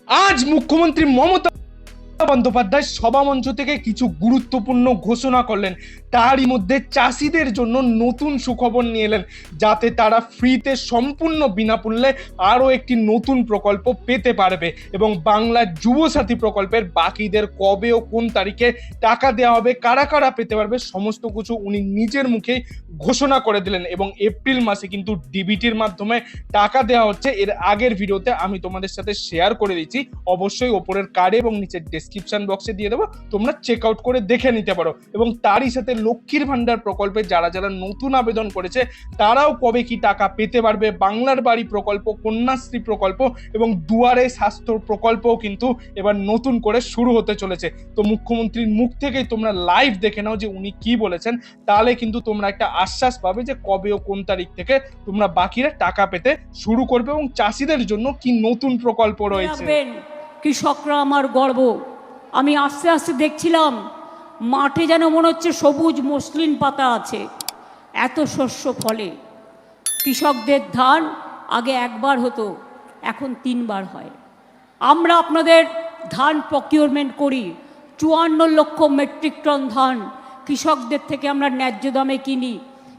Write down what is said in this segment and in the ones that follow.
আজ মুখ্যমন্ত্রী মমতা বন্দ্যোপাধ্যায় সভামঞ্চ থেকে কিছু গুরুত্বপূর্ণ ঘোষণা করলেন। তারই মধ্যে চাষিদের জন্য নতুন সুখবর নিয়ে এলেন, যাতে তারা ফ্রিতে সম্পূর্ণ বিনামূল্যে আরও একটি নতুন প্রকল্প পেতে পারবে এবং বাংলার যুবসাথী প্রকল্পের বাকিদের কবে ও কোন তারিখে টাকা দেওয়া হবে, কারা কারা পেতে পারবে, সমস্ত কিছু উনি নিজের মুখেই ঘোষণা করে দিলেন। এবং এপ্রিল মাসে কিন্তু ডিবিটির মাধ্যমে টাকা দেওয়া হচ্ছে। এর আগের ভিডিওতে আমি তোমাদের সাথে শেয়ার করে দিচ্ছি, অবশ্যই ওপরের কার্ডে এবং নিচের ডেসক্রিপশন বক্সে দিয়ে দেবো, তোমরা চেক আউট করে দেখে নিতে পারো। এবং তারই সাথে লক্ষ্মীর ভান্ডার প্রকল্পে যারা যারা নতুন আবেদন করেছে তারাও কবে কি টাকা পেতে পারবে, বাংলার বাড়ি প্রকল্প, কন্যাশ্রী প্রকল্প এবং দুয়ারে স্বাস্থ্য প্রকল্পও কিন্তু এবার নতুন করে শুরু হতে চলেছে। তো মুখ্যমন্ত্রীর মুখ থেকেই তোমরা লাইভ দেখে নাও যে উনি কি বলেছেন, তাহলে কিন্তু তোমরা একটা আশ্বাস পাবে যে কবে ও কোন তারিখ থেকে তোমরা বাকিরা টাকা পেতে শুরু করবে এবং চাষিদের জন্য কি নতুন প্রকল্প রয়েছে। কৃষকরা আমার গর্ব। আমি আস্তে আস্তে দেখছিলাম মাঠে যেন মনে হচ্ছে সবুজ মসলিন পাতা আছে, এত শস্য ফলে। কৃষকদের ধান আগে একবার হতো, এখন 3 বার হয়। আমরা আপনাদের ধান প্রকিউরমেন্ট করি, 54 লক্ষ মেট্রিক টন ধান কৃষকদের থেকে আমরা ন্যায্য দামে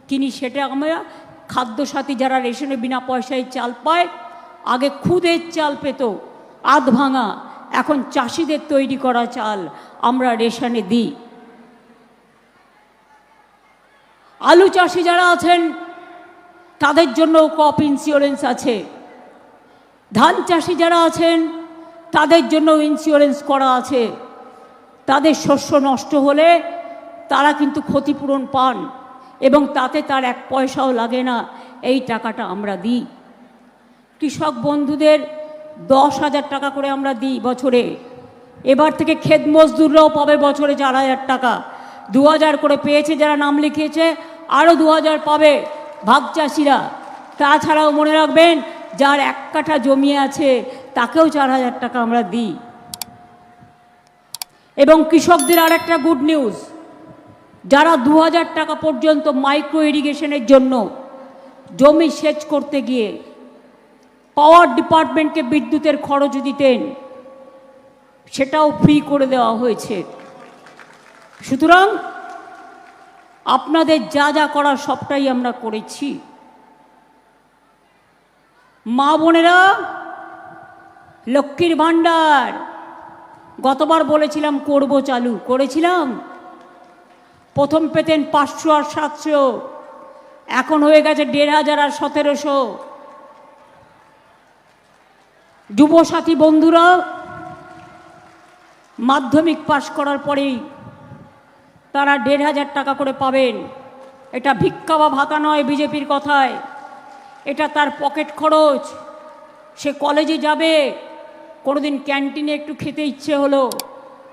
কিনি। সেটা আমরা খাদ্যসাথী যারা রেশনে বিনা পয়সায় চাল পায়, আগে খুদের চাল পেত আধ ভাঙা, এখন চাষিদের তৈরি করা চাল আমরা রেশনে দিই। আলু চাষি যারা আছেন তাদের জন্য ক্রপ ইন্স্যুরেন্স আছে, ধান চাষি যারা আছেন তাদের জন্য ইন্স্যুরেন্স করা আছে। তাদের শস্য নষ্ট হলে তারা কিন্তু ক্ষতিপূরণ পান এবং তাতে তার 1 পয়সাও লাগে না, এই টাকাটা আমরা দিই। কৃষক বন্ধুদের 10,000 টাকা করে আমরা দিই বছরে। এবার থেকে ক্ষেত মজদুররাও পাবে বছরে 4,000 টাকা। 2,000 করে পেয়েছে যারা নাম লিখিয়েছে, আরও 2,000 পাবে ভাগ চাষিরা। তাছাড়াও মনে রাখবেন, যার 1 কাঠা জমি আছে তাকেও 4,000 টাকা আমরা দিই। এবং কৃষকদের আর একটা গুড নিউজ, যারা 2,000 টাকা পর্যন্ত মাইক্রো ইরিগেশনের জন্য জমি সেচ করতে গিয়ে পাওয়ার ডিপার্টমেন্টকে বিদ্যুতের খরচ দিতেন, সেটাও ফ্রি করে দেওয়া হয়েছে। সুতরাং আপনাদের যা যা করার সবটাই আমরা করেছি। মা বোনেরা, লক্ষ্মীর ভাণ্ডার গতবার বলেছিলাম করব, চালু করেছিলাম। প্রথম পেতেন 500 আর 700, এখন হয়ে গেছে 1,500 আর 1,700। যুবসাথী বন্ধুরা মাধ্যমিক পাশ করার পরেই তারা 1,500 টাকা করে পাবেন। এটা ভিক্ষা বা ভাতা নয় বিজেপির কথায়, এটা তার পকেট খরচ। সে কলেজে যাবে, কোনোদিন ক্যান্টিনে একটু খেতে ইচ্ছে হলো,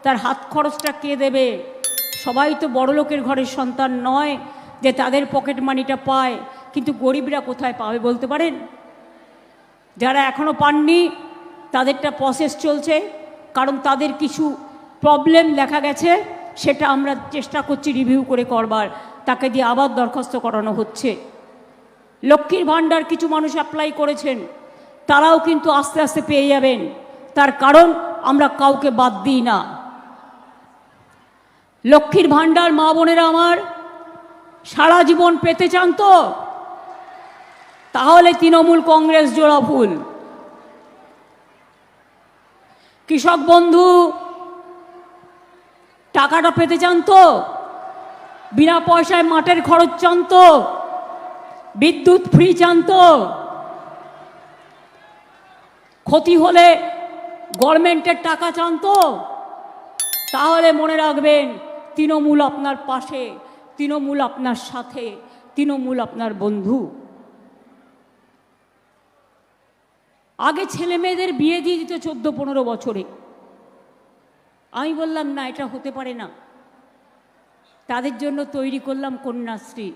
তার হাত খরচটা কে দেবে? সবাই তো বড়লোকের ঘরের সন্তান নয় যে তাদের পকেট মানিটা পায়, কিন্তু গরিবরা কোথায় পাবে বলতে পারেন? যারা এখনও পাননি তাদেরটা প্রসেস চলছে, কারণ তাদের কিছু প্রবলেম দেখা গেছে, সেটা আমরা চেষ্টা করছি রিভিউ করে করবার, তাকে দিয়ে আবার দরখাস্ত করানো হচ্ছে। লক্ষ্মীর ভাণ্ডার কিছু মানুষ অ্যাপ্লাই করেছেন, তারাও কিন্তু আস্তে আস্তে পেয়ে যাবেন, তার কারণ আমরা কাউকে বাদ দিই না। লক্ষ্মীর ভাণ্ডার মা বোনেরা আমার সারা জীবন পেতে চান তো? তাহলে তৃণমূল কংগ্রেস জোড়া ফুল। কৃষক বন্ধু টাকাটা পেতে চান তো? বিনা পয়সায় মাঠের খরচ চান তো? বিদ্যুৎ ফ্রি চান তো? ক্ষতি হলে গভর্নমেন্টের টাকা চান তো? তাহলে মনে রাখবেন, তৃণমূল আপনার পাশে, তৃণমূল আপনার সাথে, তৃণমূল আপনার বন্ধু। আগে ছেলে মেয়েদের বিয়ে দিয়ে দিত 14-15 বছরে। আমি বললাম না, এটা হতে পারে না। তাদের জন্য তৈরি করলাম কন্যাশ্রী।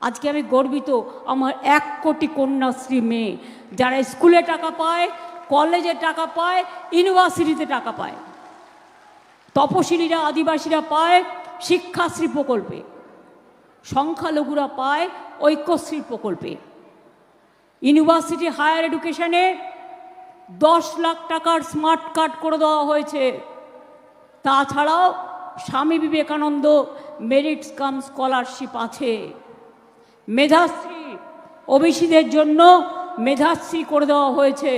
আজকে আমি গর্বিত, আমার 1 কোটি কন্যাশ্রী মেয়ে, যারা স্কুলে টাকা পায়, কলেজে টাকা পায়, ইউনিভার্সিটিতে টাকা পায়। তপশিলীরা, আদিবাসীরা পায় শিক্ষাশ্রী প্রকল্পে, সংখ্যালঘুরা পায় ঐক্যশ্রী প্রকল্পে। ইউনিভার্সিটি হায়ার এডুকেশনে 10 লাখ টাকার স্মার্ট কার্ড করে দেওয়া হয়েছে। তাছাড়াও Swami Vivekananda merit cum scholarship আছে। মেধাশ্রী, ওবিসিদের জন্য মেধাশ্রী করে দেওয়া হয়েছে।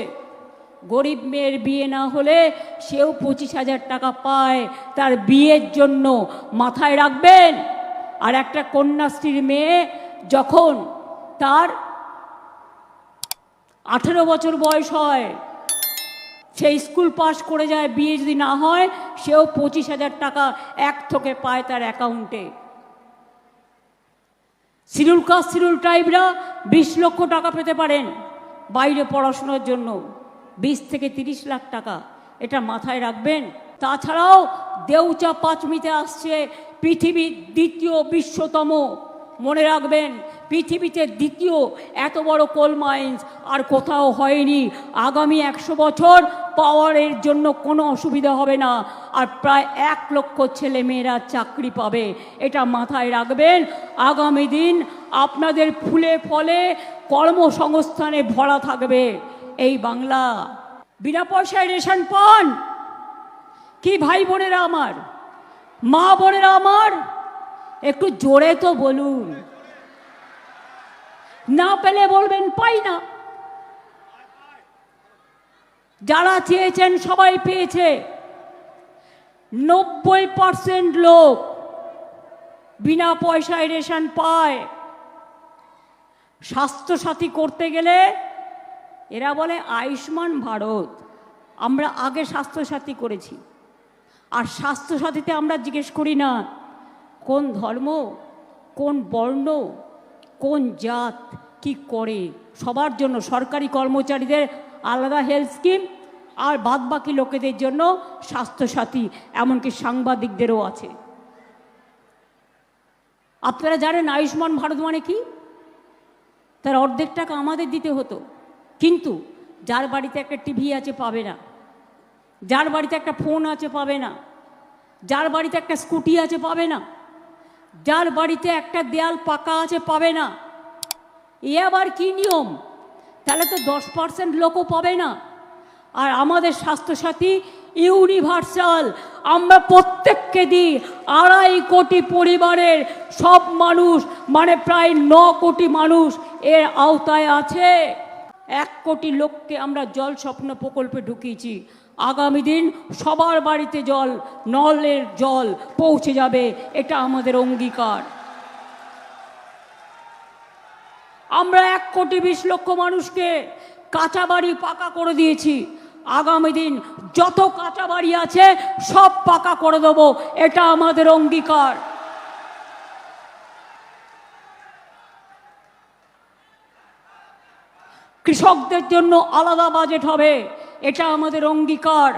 গরিব মেয়ের বিয়ে না হলে সেও 25,000 টাকা পায় তার বিয়ের জন্য, মাথায় রাখবেন। আর একটা কন্যাশ্রীর মেয়ে যখন তার 18 বছর বয়স হয়, সে স্কুল পাস করে যায়, বিয়ে যদি না হয় সেও 25,000 টাকা এক থোকে পায় তার অ্যাকাউন্টে। শিডিউল কাস্ট শিডিউল ট্রাইবরা 20 লক্ষ টাকা পেতে পারেন বাইরে পড়াশোনার জন্য, 20 থেকে 30 লাখ টাকা, এটা মাথায় রাখবেন। তাছাড়াও দেউচা পাঁচমিতে আসছে পৃথিবীর দ্বিতীয় বিশ্বতম, মনে রাখবেন পৃথিবীতে দ্বিতীয় এত বড় কোল মাইন্স আর কোথাও হয়নি। আগামী 100 বছর পাওয়ারের জন্য কোনো অসুবিধা হবে না, আর প্রায় 1 লক্ষ ছেলে মেয়েরা চাকরি পাবে, এটা মাথায় রাখবেন। আগামী দিন আপনাদের ফুলে ফলে কর্মসংস্থানে ভরা থাকবে এই বাংলা। বিনা পয়সায় রেশন পান কি ভাই বোনেরা আমার, মা বোনেরা আমার? একটু জোরে তো বলুন, না পেলে বলবেন পাই না। যারা চেয়েছেন সবাই পেয়েছে। 90% লোক বিনা পয়সায় রেশন পায়। স্বাস্থ্যসাথী করতে গেলে এরা বলে আয়ুষ্মান ভারত। আমরা আগে স্বাস্থ্যসাথী করেছি, আর স্বাস্থ্যসাথীতে আমরা জিজ্ঞেস করি না কোন ধর্ম, কোন বর্ণ, কোন জাত কি করে। সবার জন্য সরকারি কর্মচারীদের আলাদা হেলথ স্কিম, আর বাদবাকি লোকেদের জন্য স্বাস্থ্যসাথী, এমনকি সাংবাদিকদেরও আছে। আপনারা জানেন আয়ুষ্মান ভারত মানে কি? তার অর্ধেক টাকা আমাদের দিতে হতো, কিন্তু যার বাড়িতে একটা টিভি আছে পাবে না, যার বাড়িতে একটা ফোন আছে পাবে না, যার বাড়িতে একটা স্কুটি আছে পাবে না, যার বাড়িতে একটা দেয়াল পাকা আছে পাবে না। এ আবার কি নিয়ম? তাহলে তো 10% লোকও পাবে না। আর আমাদের স্বাস্থ্যসাথী ইউনিভার্সাল, আমরা প্রত্যেককে দিই। 2.5 কোটি পরিবারের সব মানুষ, মানে প্রায় 9 কোটি মানুষ এর আওতায় আছে। 1 কোটি লোককে আমরা জল স্বপ্ন প্রকল্পে ঢুকিয়েছি। আগামী দিন সবার বাড়িতে জল, নলের জল পৌঁছে যাবে, এটা আমাদের অঙ্গীকার। আমরা 1 কোটি 20 লক্ষ মানুষকে কাঁচা বাড়ি পাকা করে দিয়েছি। আগামী দিন যত কাঁচা বাড়ি আছে সব পাকা করে দেবো, এটা আমাদের অঙ্গীকার। কৃষকদের জন্য আলাদা বাজেট হবে, এটা আমাদের অঙ্গীকার।